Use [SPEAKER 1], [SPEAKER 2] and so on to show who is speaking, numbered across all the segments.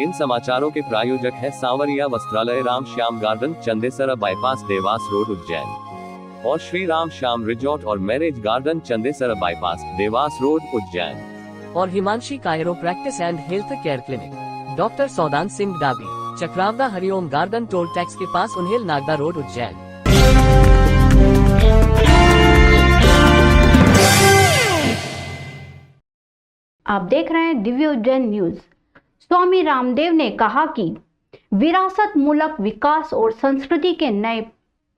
[SPEAKER 1] इन समाचारों के प्रायोजक है Sanwariya Vastralaya, Ram Shyam garden, Chandesara bypass, Dewas road, Ujjain, और श्री राम श्याम रिजॉर्ट और marriage garden, Chandesara bypass, Dewas road, Ujjain,
[SPEAKER 2] और Himanshi chiropractic and health care clinic, doctor Saudan Singh Dabi, Chakravada Hariom garden, toll tax के पास, उन्हेल, नागदा रोड, उज्जैन।
[SPEAKER 3] आप देख रहे हैं दिव्य उज्जैन न्यूज। स्वामी रामदेव ने कहा कि विरासत मूलक विकास और संस्कृति के नए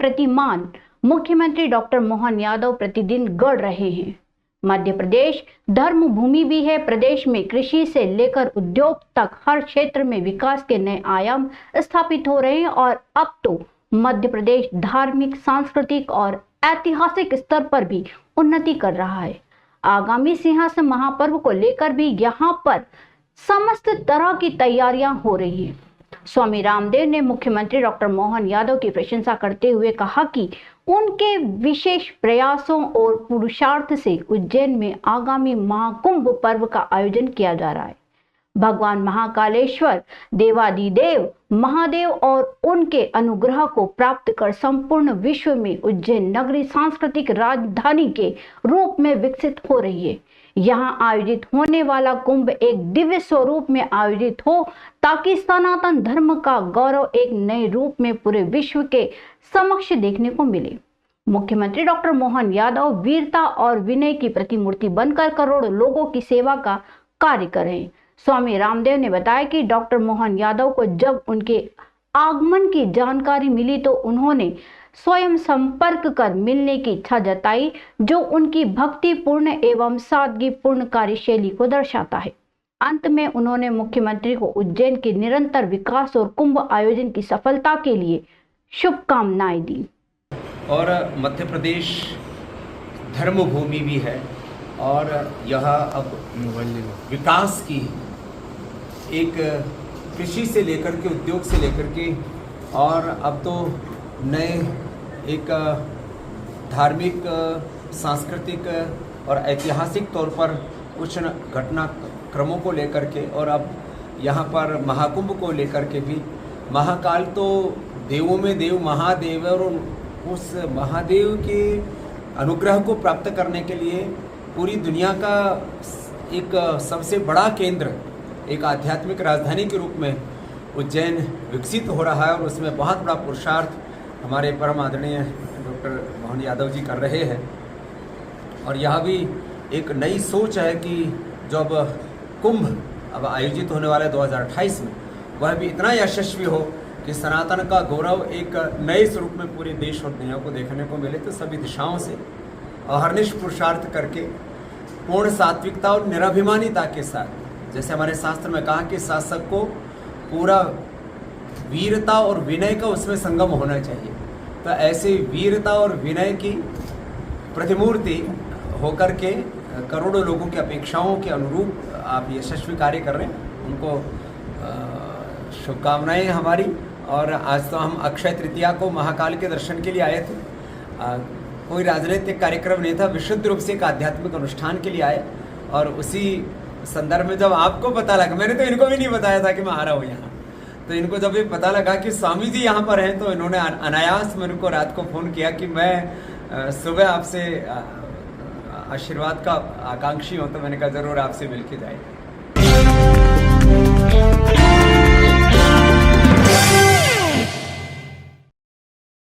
[SPEAKER 3] प्रतिमान मुख्यमंत्री डॉक्टर मोहन यादव प्रतिदिन गढ़ रहे हैं। मध्य प्रदेश धर्म भूमि भी है। प्रदेश में कृषि से लेकर उद्योग तक हर क्षेत्र में विकास के नए आयाम स्थापित हो रहे हैं और अब तो मध्य प्रदेश धार्मिक, सांस्कृतिक और ऐतिहासिक स्तर पर भी उन्नति कर रहा है। आगामी सिंहासन महापर्व को लेकर भी यहाँ पर समस्त तरह की तैयारियां हो रही हैं। स्वामी रामदेव ने मुख्यमंत्री डॉक्टर मोहन यादव की प्रशंसा करते हुए कहा कि उनके विशेष प्रयासों और पुरुषार्थ से उज्जैन में आगामी महाकुंभ पर्व का आयोजन किया जा रहा है। भगवान महाकालेश्वर, देवादिदेव महादेव और उनके अनुग्रह को प्राप्त कर संपूर्ण विश्व में उज्जैन नगरी सांस्कृतिक राजधानी के रूप में विकसित हो रही है। यहाँ आयोजित होने वाला कुंभ एक दिव्य स्वरूप में आयोजित हो ताकि सनातन धर्म का गौरव एक नए रूप में पूरे विश्व के समक्ष देखने को मिले। मुख्यमंत्री डॉक्टर मोहन यादव वीरता और विनय की प्रतिमूर्ति बनकर करोड़ों लोगों की सेवा का कार्य कर रहे हैं। स्वामी रामदेव ने बताया कि डॉक्टर मोहन यादव को जब उनके आगमन की जानकारी मिली तो उन्होंने स्वयं संपर्क कर मिलने की इच्छा जताई, जो उनकी भक्तिपूर्ण एवं सादगीपूर्ण कार्यशैली को दर्शाता है। अंत में उन्होंने मुख्यमंत्री को उज्जैन के निरंतर विकास और कुंभ आयोजन की सफलता के लिए शुभकामनाएं दी।
[SPEAKER 4] और मध्य प्रदेश धर्म भूमि भी है और यह अब विकास की एक कृषि से लेकर के उद्योग से लेकर के और अब तो नए एक धार्मिक, सांस्कृतिक और ऐतिहासिक तौर पर कुछ घटनाक्रमों को लेकर के और अब यहाँ पर महाकुंभ को लेकर के भी, महाकाल तो देवों में देव महादेव है और उस महादेव के अनुग्रह को प्राप्त करने के लिए पूरी दुनिया का एक सबसे बड़ा केंद्र, एक आध्यात्मिक राजधानी के रूप में उज्जैन विकसित हो रहा है और उसमें बहुत बड़ा पुरुषार्थ हमारे परम आदरणीय डॉक्टर मोहन यादव जी कर रहे हैं। और यह भी एक नई सोच है कि जब कुंभ अब आयोजित होने वाला है 2028 में, वह भी इतना यशस्वी हो कि सनातन का गौरव एक नए स्वरूप में पूरे देश और दुनिया को देखने को मिले। तो सभी दिशाओं से अहर्निश पुरुषार्थ करके पूर्ण सात्विकता और निराभिमानिता के साथ, जैसे हमारे शास्त्र में कहा कि शासक को पूरा वीरता और विनय का उसमें संगम होना चाहिए, तो ऐसे वीरता और विनय की प्रतिमूर्ति होकर के करोड़ों लोगों की अपेक्षाओं के अनुरूप आप यशस्वी कार्य कर रहे हैं। उनको शुभकामनाएं हमारी। और आज तो हम अक्षय तृतीया को महाकाल के दर्शन के लिए आए थे। कोई राजनीतिक कार्यक्रम नहीं था, विशुद्ध रूप से एक आध्यात्मिक अनुष्ठान के लिए आए। और उसी संदर्भ में जब आपको पता लगा, मैंने तो इनको भी नहीं बताया था कि मैं आ रहा हूँ यहाँ, तो इनको जब ये पता लगा कि स्वामी जी यहाँ पर हैं तो इन्होंने अनायास मेरे को रात को फ़ोन किया कि मैं सुबह आपसे आशीर्वाद का आकांक्षी हूँ। तो मैंने कहा ज़रूर आपसे मिल के जाए।